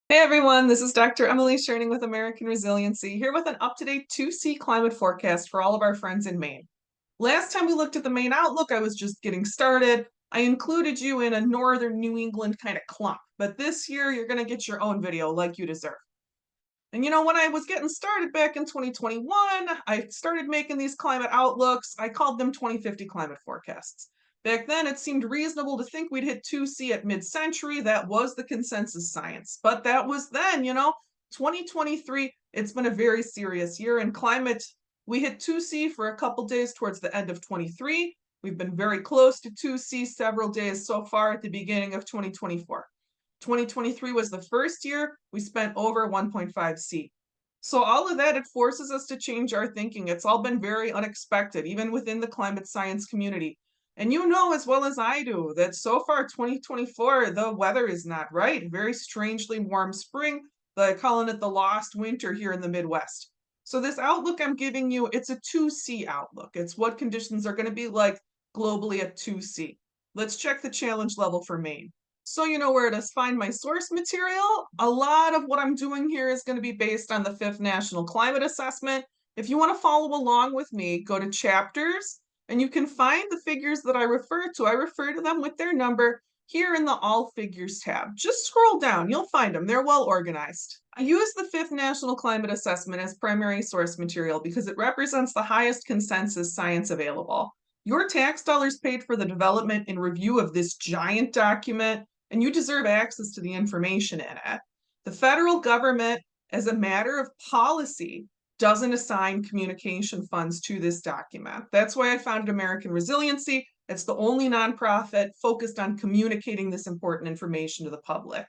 Hey everyone, this is Dr. Emily Scherning with American Resiliency, here with an up-to-date 2C climate forecast for all of our friends in Maine. Last time we looked at the Maine outlook, I was just getting started. I included you in a northern New England kind of clump, but this year you're going to get your own video like you deserve. And when I was getting started back in 2021, I started making these climate outlooks. I called them 2050 climate forecasts. Back then, it seemed reasonable to think we'd hit 2C at mid century. That was the consensus science. But that was then, 2023, it's been a very serious year in climate. We hit 2C for a couple days towards the end of 23. We've been very close to 2C several days so far at the beginning of 2024. 2023 was the first year we spent over 1.5C. So all of that, it forces us to change our thinking. It's all been very unexpected, even within the climate science community. And you know as well as I do that so far 2024, the weather is not right. Very strangely warm spring. They're calling it the lost winter here in the Midwest. So this outlook I'm giving you, it's a 2C outlook. It's what conditions are going to be like globally at 2C. Let's check the challenge level for Maine. So you know where to find my source material. A lot of what I'm doing here is going to be based on the 5th National Climate Assessment. If you want to follow along with me, go to chapters and you can find the figures that I refer to. I refer to them with their number here in the All Figures tab. Just scroll down, you'll find them. They're well organized. I use the 5th National Climate Assessment as primary source material because it represents the highest consensus science available. Your tax dollars paid for the development and review of this giant document, and you deserve access to the information in it. The federal government, as a matter of policy, doesn't assign communication funds to this document. That's why I founded American Resiliency. It's the only nonprofit focused on communicating this important information to the public.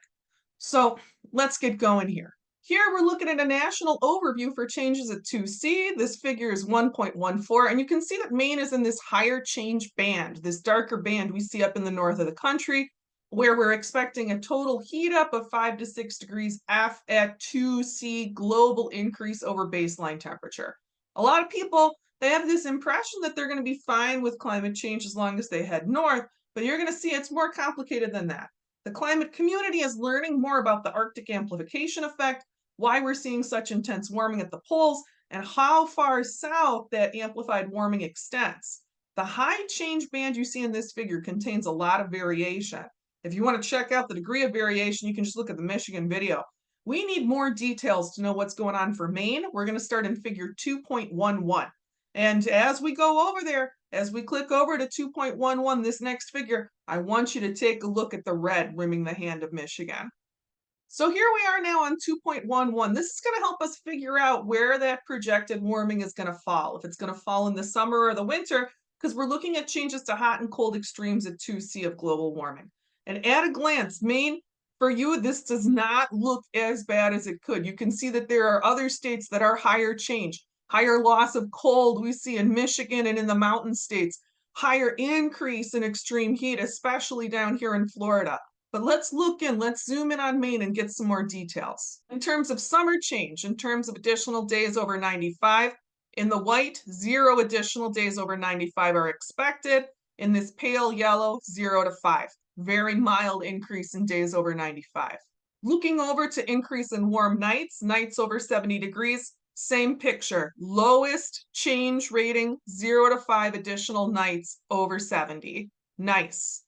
So let's get going here. Here we're looking at a national overview for changes at 2C. This figure is 1.14, and you can see that Maine is in this higher change band, this darker band we see up in the north of the country, where we're expecting a total heat up of 5 to 6 degrees F at 2C global increase over baseline temperature. A lot of people, they have this impression that they're going to be fine with climate change as long as they head north, but you're going to see it's more complicated than that. The climate community is learning more about the Arctic amplification effect, why we're seeing such intense warming at the poles, and how far south that amplified warming extends. The high change band you see in this figure contains a lot of variation. If you want to check out the degree of variation, you can just look at the Michigan video. We need more details to know what's going on for Maine. We're going to start in figure 2.11. And as we go over there, as we click over to 2.11, this next figure, I want you to take a look at the red rimming the hand of Michigan. So here we are now on 2.11. This is going to help us figure out where that projected warming is going to fall, if it's going to fall in the summer or the winter, because we're looking at changes to hot and cold extremes at 2C of global warming. And at a glance, Maine, for you, this does not look as bad as it could. You can see that there are other states that are higher change, higher loss of cold we see in Michigan and in the mountain states, higher increase in extreme heat, especially down here in Florida. But let's zoom in on Maine and get some more details. In terms of summer change, in terms of additional days over 95, in the white, 0 additional days over 95 are expected. In this pale yellow, 0 to 5. Very mild increase in days over 95. Looking over to increase in warm nights, nights over 70 degrees, same picture. Lowest change rating, 0 to 5 additional nights over 70. Nice.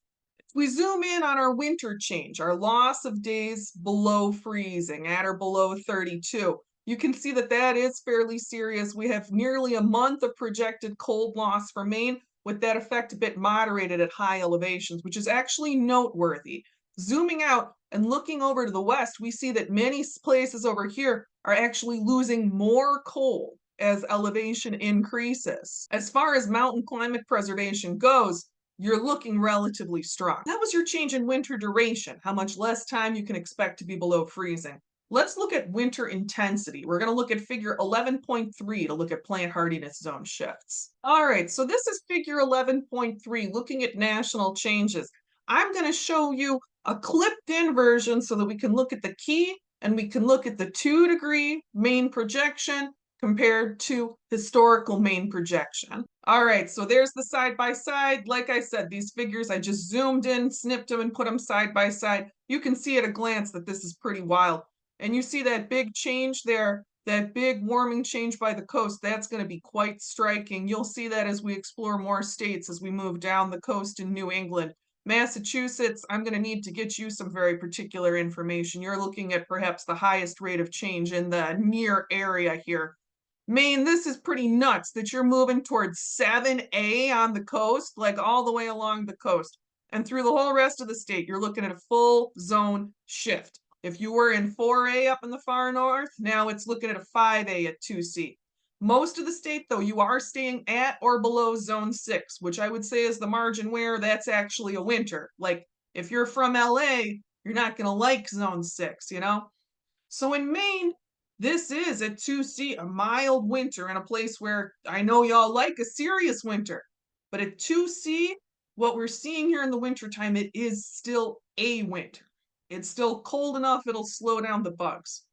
We zoom in on our winter change, our loss of days below freezing, at or below 32. You can see that that is fairly serious. We have nearly a month of projected cold loss for Maine, with that effect a bit moderated at high elevations, which is actually noteworthy. Zooming out and looking over to the west, we see that many places over here are actually losing more cold as elevation increases. As far as mountain climate preservation goes, you're looking relatively strong. That was your change in winter duration, how much less time you can expect to be below freezing. Let's look at winter intensity. We're going to look at figure 11.3 to look at plant hardiness zone shifts. All right, so this is figure 11.3, looking at national changes. I'm going to show you a clipped in version so that we can look at the key and we can look at the 2-degree Maine projection compared to historical Maine projection. All right, so there's the side by side. Like I said, these figures, I just zoomed in, snipped them, and put them side by side. You can see at a glance that this is pretty wild. And you see that big change there, that big warming change by the coast, that's going to be quite striking. You'll see that as we explore more states as we move down the coast in New England. Massachusetts, I'm going to need to get you some very particular information. You're looking at perhaps the highest rate of change in the near area here. Maine, this is pretty nuts that you're moving towards 7A on the coast, like all the way along the coast. And through the whole rest of the state, you're looking at a full zone shift. If you were in 4A up in the far north, now it's looking at a 5A at 2C. Most of the state, though, you are staying at or below zone 6, which I would say is the margin where that's actually a winter. Like if you're from LA, you're not going to like zone 6, you know? So in Maine, this is at 2C, a mild winter in a place where I know y'all like a serious winter. But at 2C, what we're seeing here in the wintertime, it is still a winter. It's still cold enough, it'll slow down the bugs.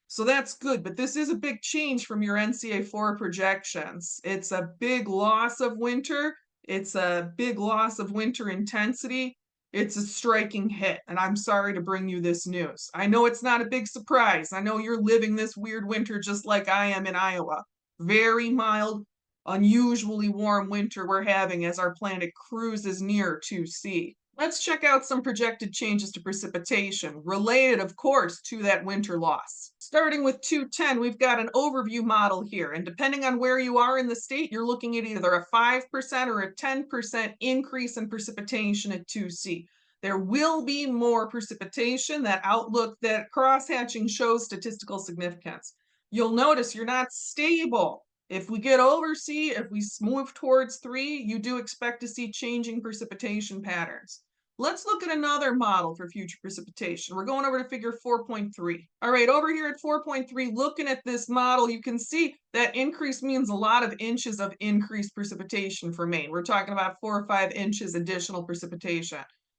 So that's good, but this is a big change from your NCA4 projections. It's a big loss of winter. It's a big loss of winter intensity. It's a striking hit, and I'm sorry to bring you this news. I know it's not a big surprise. I know you're living this weird winter just like I am in Iowa. Very mild, unusually warm winter we're having as our planet cruises near 2C. Let's check out some projected changes to precipitation, related, of course, to that winter loss. Starting with 210, we've got an overview model here, and depending on where you are in the state, you're looking at either a 5% or a 10% increase in precipitation at 2C. There will be more precipitation. That outlook, that crosshatching shows statistical significance. You'll notice you're not stable. If we get over C, if we move towards 3, you do expect to see changing precipitation patterns. Let's look at another model for future precipitation. We're going over to figure 4.3. All right, over here at 4.3, looking at this model, you can see that increase means a lot of inches of increased precipitation for Maine. We're talking about 4 or 5 inches additional precipitation.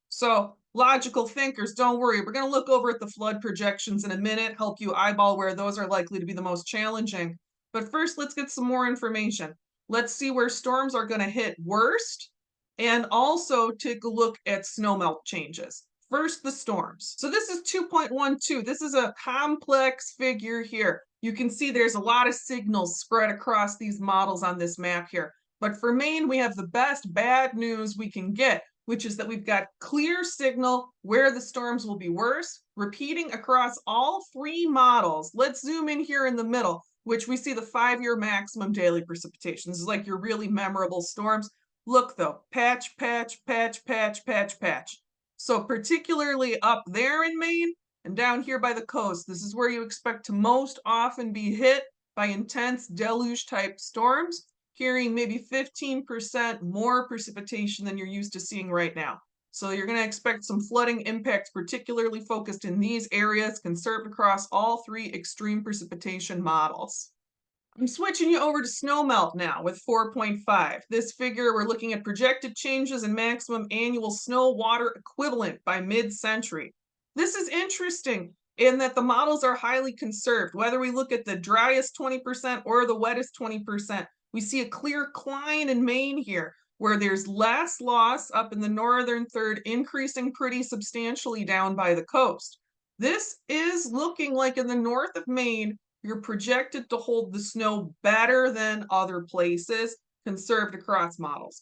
So logical thinkers, don't worry. We're going to look over at the flood projections in a minute, help you eyeball where those are likely to be the most challenging. But first, let's get some more information. Let's see where storms are going to hit worst and also take a look at snowmelt changes. First, the storms. So this is 2.12. This is a complex figure here. You can see there's a lot of signals spread across these models on this map here. But for Maine, we have the best bad news we can get, which is that we've got clear signal where the storms will be worse, repeating across all 3 models. Let's zoom in here in the middle, which we see the 5-year maximum daily precipitation. This is like your really memorable storms. Look though, patch, patch, patch, patch, patch, patch. So particularly up there in Maine and down here by the coast, this is where you expect to most often be hit by intense deluge type storms, carrying maybe 15% more precipitation than you're used to seeing right now. So you're going to expect some flooding impacts, particularly focused in these areas, conserved across all 3 extreme precipitation models. I'm switching you over to Snowmelt now with 4.5. This figure, we're looking at projected changes in maximum annual snow water equivalent by mid-century. This is interesting in that the models are highly conserved. Whether we look at the driest 20% or the wettest 20%, we see a clear climb in Maine here, where there's less loss up in the northern third, increasing pretty substantially down by the coast. This is looking like in the north of Maine, you're projected to hold the snow better than other places, conserved across models.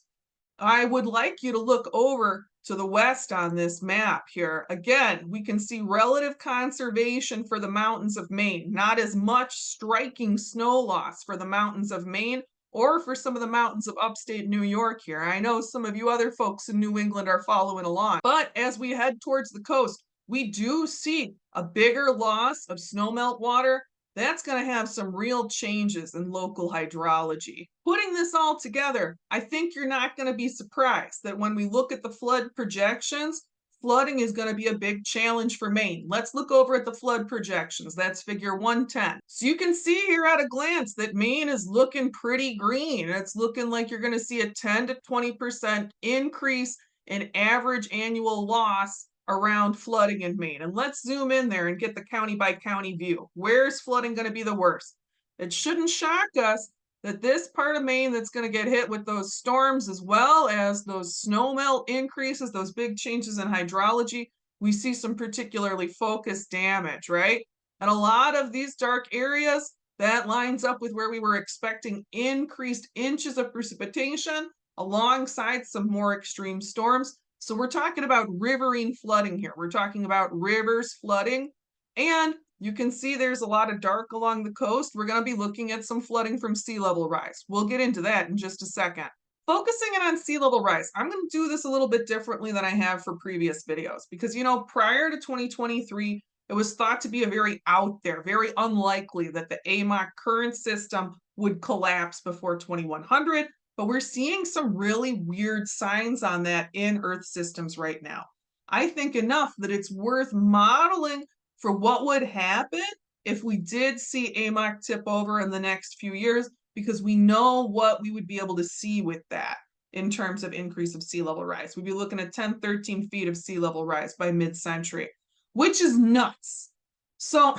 I would like you to look over to the west on this map here. Again, we can see relative conservation for the mountains of Maine, not as much striking snow loss for the mountains of Maine or for some of the mountains of upstate New York here. I know some of you other folks in New England are following along, but as we head towards the coast, we do see a bigger loss of snowmelt water. That's going to have some real changes in local hydrology. Putting this all together, I think you're not going to be surprised that when we look at the flood projections, flooding is going to be a big challenge for Maine. Let's look over at the flood projections. That's figure 110. So you can see here at a glance that Maine is looking pretty green. It's looking like you're going to see a 10 to 20% increase in average annual loss around flooding in Maine. And let's zoom in there and get the county by county view. Where's flooding going to be the worst? It shouldn't shock us that this part of Maine that's going to get hit with those storms as well as those snowmelt increases, those big changes in hydrology, we see some particularly focused damage, right? And a lot of these dark areas, that lines up with where we were expecting increased inches of precipitation alongside some more extreme storms. So we're talking about riverine flooding here. We're talking about rivers flooding. And you can see there's a lot of dark along the coast. We're going to be looking at some flooding from sea level rise. We'll get into that in just a second. Focusing in on sea level rise, I'm going to do this a little bit differently than I have for previous videos because, prior to 2023, it was thought to be a very out there, very unlikely that the AMOC current system would collapse before 2100. But we're seeing some really weird signs on that in Earth systems right now. I think enough that it's worth modeling for what would happen if we did see AMOC tip over in the next few years, because we know what we would be able to see with that in terms of increase of sea level rise. We'd be looking at 10, 13 feet of sea level rise by mid-century, which is nuts. So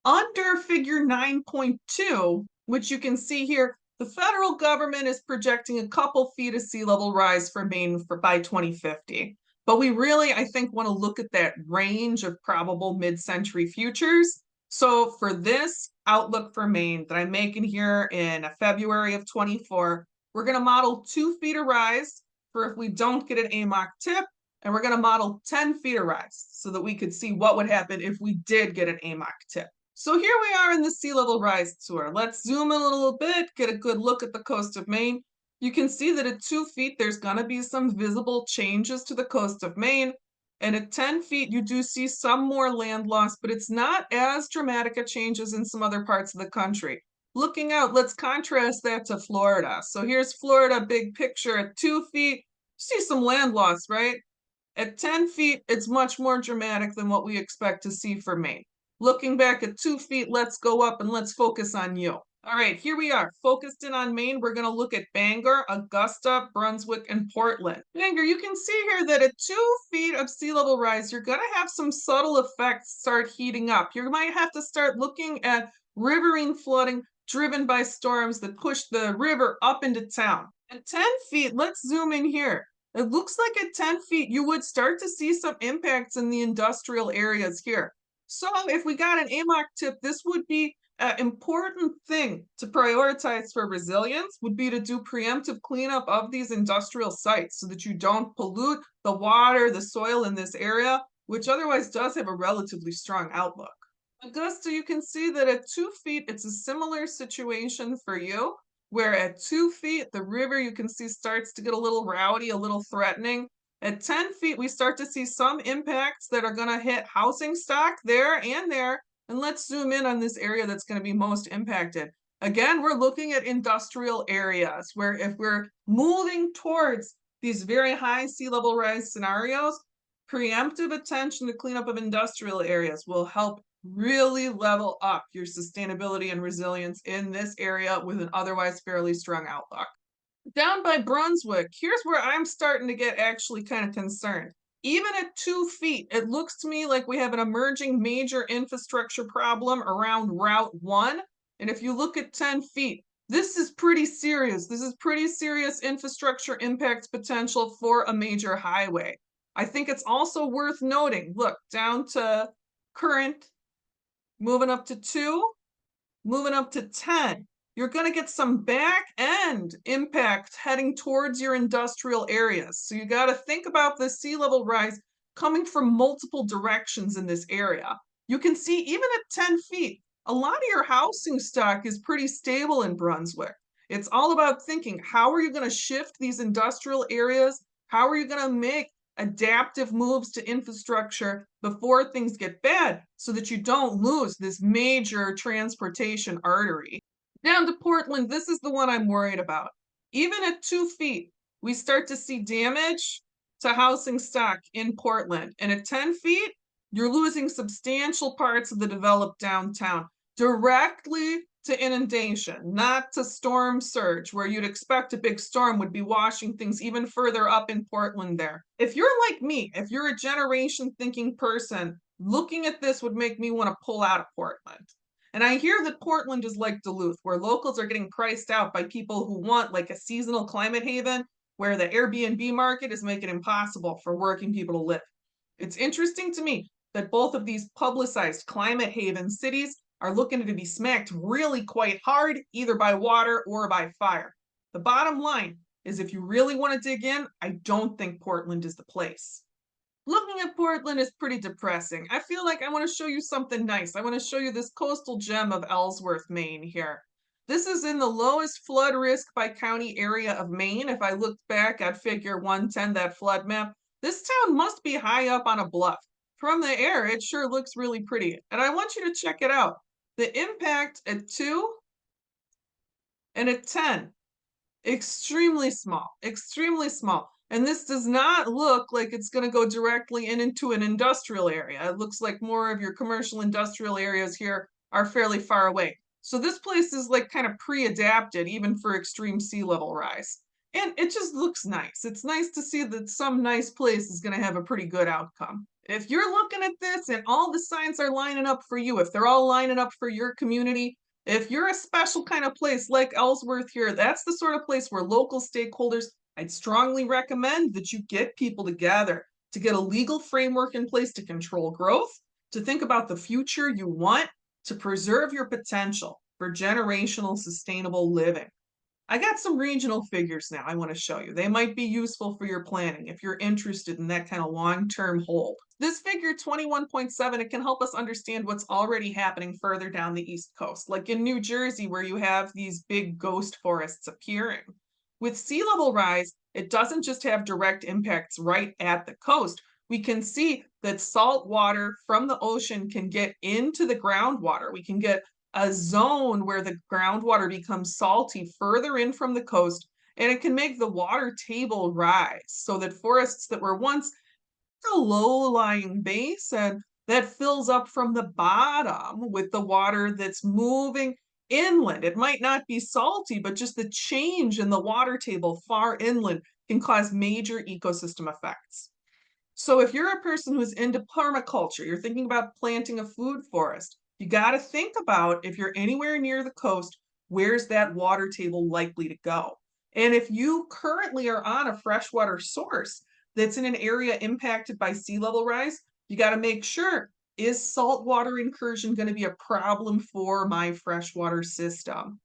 under figure 9.2, which you can see here, the federal government is projecting a couple feet of sea level rise for Maine by 2050. But we really, I think, want to look at that range of probable mid-century futures. So for this outlook for Maine that I'm making here in February of 24, we're going to model 2 feet of rise for if we don't get an AMOC tip, and we're going to model 10 feet of rise so that we could see what would happen if we did get an AMOC tip. So here we are in the sea level rise tour. Let's zoom in a little bit, get a good look at the coast of Maine. You can see that at 2 feet, there's going to be some visible changes to the coast of Maine. And at 10 feet, you do see some more land loss, but it's not as dramatic a change as in some other parts of the country. Looking out, let's contrast that to Florida. So here's Florida, big picture. At 2 feet, you see some land loss, right? At 10 feet, it's much more dramatic than what we expect to see for Maine. Looking back at 2 feet, let's go up and let's focus on you. All right, here we are, focused in on Maine. We're going to look at Bangor, Augusta, Brunswick, and Portland. Bangor, you can see here that at 2 feet of sea level rise, you're going to have some subtle effects start heating up. You might have to start looking at riverine flooding driven by storms that push the river up into town. At 10 feet, let's zoom in here. It looks like at 10 feet, you would start to see some impacts in the industrial areas here. So if we got an AMOC tip, this would be an important thing to prioritize for resilience, would be to do preemptive cleanup of these industrial sites so that you don't pollute the water, the soil in this area, which otherwise does have a relatively strong outlook. Augusta, you can see that at 2 feet, it's a similar situation for you, where at 2 feet, the river you can see starts to get a little rowdy, a little threatening. At 10 feet, we start to see some impacts that are going to hit housing stock there and there. And let's zoom in on this area that's going to be most impacted. Again, we're looking at industrial areas where if we're moving towards these very high sea level rise scenarios, preemptive attention to cleanup of industrial areas will help really level up your sustainability and resilience in this area with an otherwise fairly strong outlook. Down by Brunswick, here's where I'm starting to get actually kind of concerned. Even at 2 feet, it looks to me like we have an emerging major infrastructure problem around Route 1. And if you look at 10 feet, this is pretty serious. This is pretty serious infrastructure impact potential for a major highway. I think it's also worth noting, look, down to current, moving up to 2, moving up to 10. You're going to get some back end impact heading towards your industrial areas. So you got to think about the sea level rise coming from multiple directions in this area. You can see even at 10 feet, a lot of your housing stock is pretty stable in Brunswick. It's all about thinking, how are you going to shift these industrial areas? How are you going to make adaptive moves to infrastructure before things get bad so that you don't lose this major transportation artery? Down to Portland, this is the one I'm worried about. Even at 2 feet, we start to see damage to housing stock in Portland. And at 10 feet, you're losing substantial parts of the developed downtown directly to inundation, not to storm surge, where you'd expect a big storm would be washing things even further up in Portland there. If you're like me, if you're a generation thinking person, looking at this would make me want to pull out of Portland. And I hear that Portland is like Duluth, where locals are getting priced out by people who want like a seasonal climate haven, where the Airbnb market is making it impossible for working people to live. It's interesting to me. that both of these publicized climate haven cities are looking to be smacked really quite hard, either by water or by fire. The bottom line is if you really want to dig in, I don't think Portland is the place. Looking at Portland is pretty depressing. I feel like I want to show you something nice. I want to show you this coastal gem of Ellsworth, Maine here. This is in the lowest flood risk by county area of Maine. If I looked back at figure 110, that flood map, this town must be high up on a bluff. From the air, it sure looks really pretty. And I want you to check it out. The impact at 2 and at 10. Extremely small, extremely small. And this does not look like it's going to go directly into an industrial area. It looks like more of your commercial industrial areas here are fairly far away. So this place is like kind of pre-adapted even for extreme sea level rise. And it just looks nice. It's nice to see that some nice place is going to have a pretty good outcome. If you're looking at this and all the signs are lining up for you, if they're all lining up for your community, if you're a special kind of place like Ellsworth here, that's the sort of place where local stakeholders, I'd strongly recommend that you get people together to get a legal framework in place to control growth, to think about the future you want, to preserve your potential for generational sustainable living. I got some regional figures now I want to show you. They might be useful for your planning if you're interested in that kind of long-term hold. This figure 21.7, it can help us understand what's already happening further down the East Coast, like in New Jersey where you have these big ghost forests appearing. With sea level rise, it doesn't just have direct impacts right at the coast. We can see that salt water from the ocean can get into the groundwater. We can get a zone where the groundwater becomes salty further in from the coast, and it can make the water table rise so that forests that were once a low-lying basin that fills up from the bottom with the water that's moving inland. It might not be salty, but just the change in the water table far inland can cause major ecosystem effects. So if you're a person who's into permaculture, you're thinking about planting a food forest, you got to think about if you're anywhere near the coast, where's that water table likely to go? And if you currently are on a freshwater source that's in an area impacted by sea level rise, you got to make sure, is saltwater incursion going to be a problem for my freshwater system?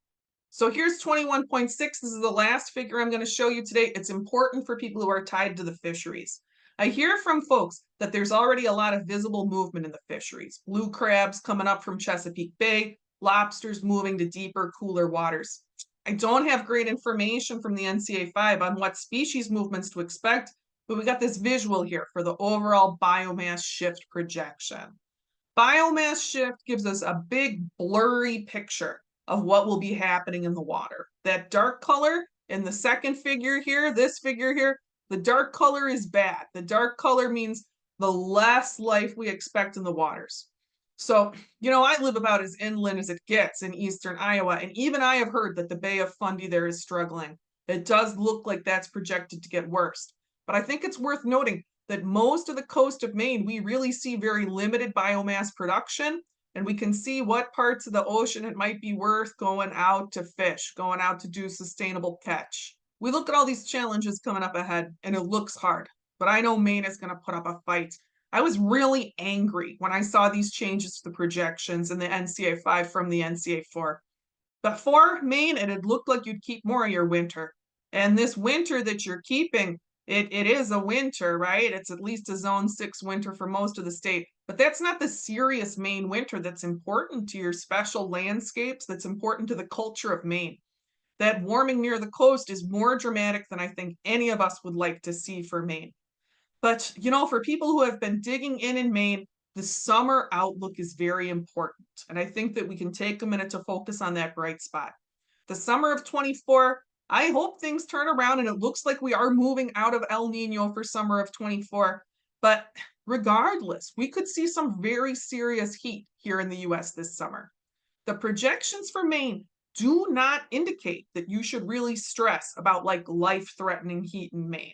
So here's 21.6. This is the last figure I'm going to show you today. It's important for people who are tied to the fisheries. I hear from folks that there's already a lot of visible movement in the fisheries. Blue crabs coming up from Chesapeake Bay, lobsters moving to deeper, cooler waters. I don't have great information from the NCA5 on what species movements to expect, but we got this visual here for the overall biomass shift projection. Biomass shift gives us a big blurry picture of what will be happening in the water. That dark color in the second figure here, this figure here, the dark color is bad. The dark color means the less life we expect in the waters. So, I live about as inland as it gets in eastern Iowa, and even I have heard that the Bay of Fundy there is struggling. It does look like that's projected to get worse. But I think it's worth noting that most of the coast of Maine, we really see very limited biomass production, and we can see what parts of the ocean it might be worth going out to fish, going out to do sustainable catch. We look at all these challenges coming up ahead, and it looks hard, but I know Maine is going to put up a fight. I was really angry when I saw these changes to the projections in the NCA5 from the NCA4. Before Maine, it had looked like you'd keep more of your winter. And this winter that you're keeping, it is a winter, right? It's at least a zone 6 winter for most of the state. But that's not the serious Maine winter that's important to your special landscapes, that's important to the culture of Maine. That warming near the coast is more dramatic than I think any of us would like to see for Maine. But, for people who have been digging in Maine, the summer outlook is very important. And I think that we can take a minute to focus on that bright spot. The summer of 24, I hope things turn around and it looks like we are moving out of El Nino for summer of 24. But regardless, we could see some very serious heat here in the US this summer. The projections for Maine do not indicate that you should really stress about like life-threatening heat in Maine.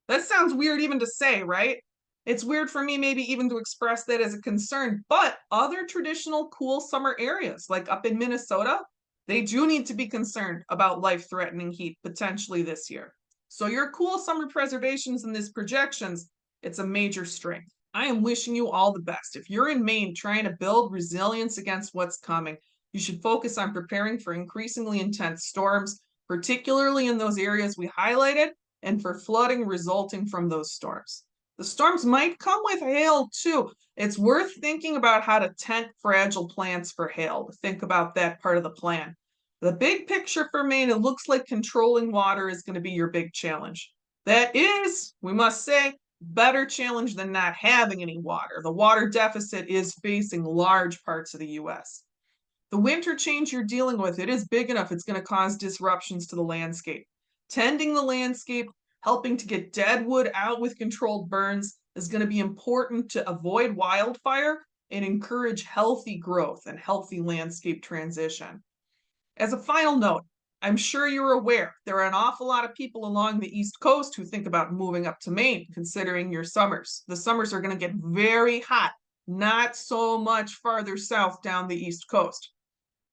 That sounds weird even to say, right? It's weird for me maybe even to express that as a concern, but other traditional cool summer areas, like up in Minnesota, they do need to be concerned about life-threatening heat potentially this year. So your cool summer preservations in these projections, it's a major strength. I am wishing you all the best. If you're in Maine trying to build resilience against what's coming, you should focus on preparing for increasingly intense storms, particularly in those areas we highlighted, and for flooding resulting from those storms. The storms might come with hail too. It's worth thinking about how to tent fragile plants for hail. Think about that part of the plan. The big picture for Maine, it looks like controlling water is going to be your big challenge. That is, we must say, better challenge than not having any water. The water deficit is facing large parts of the US. The winter change you're dealing with, it is big enough, it's going to cause disruptions to the landscape. Tending the landscape, helping to get dead wood out with controlled burns is going to be important to avoid wildfire and encourage healthy growth and healthy landscape transition. As a final note, I'm sure you're aware there are an awful lot of people along the East Coast who think about moving up to Maine, considering your summers. The summers are going to get very hot, not so much farther south down the East Coast.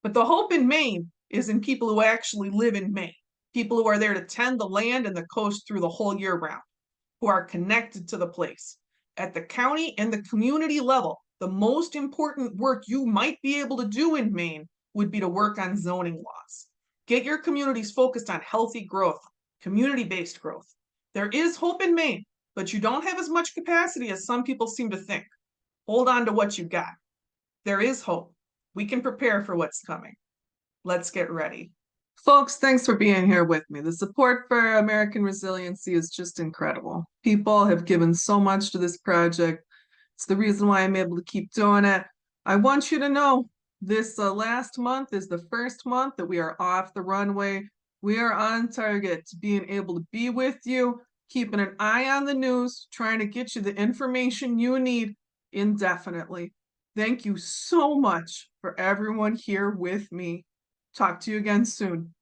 But the hope in Maine is in people who actually live in Maine, people who are there to tend the land and the coast through the whole year round, who are connected to the place. At the county and the community level, the most important work you might be able to do in Maine would be to work on zoning laws. Get your communities focused on healthy growth, community based growth. There is hope in Maine, but you don't have as much capacity as some people seem to think. Hold on to what you got. There is hope. We can prepare for what's coming. Let's get ready. Folks, thanks for being here with me. The support for American Resiliency is just incredible. People have given so much to this project. It's the reason why I'm able to keep doing it. I want you to know this last month is the first month that we are off the runway. We are on target to being able to be with you, keeping an eye on the news, trying to get you the information you need indefinitely. Thank you so much for everyone here with me. Talk to you again soon.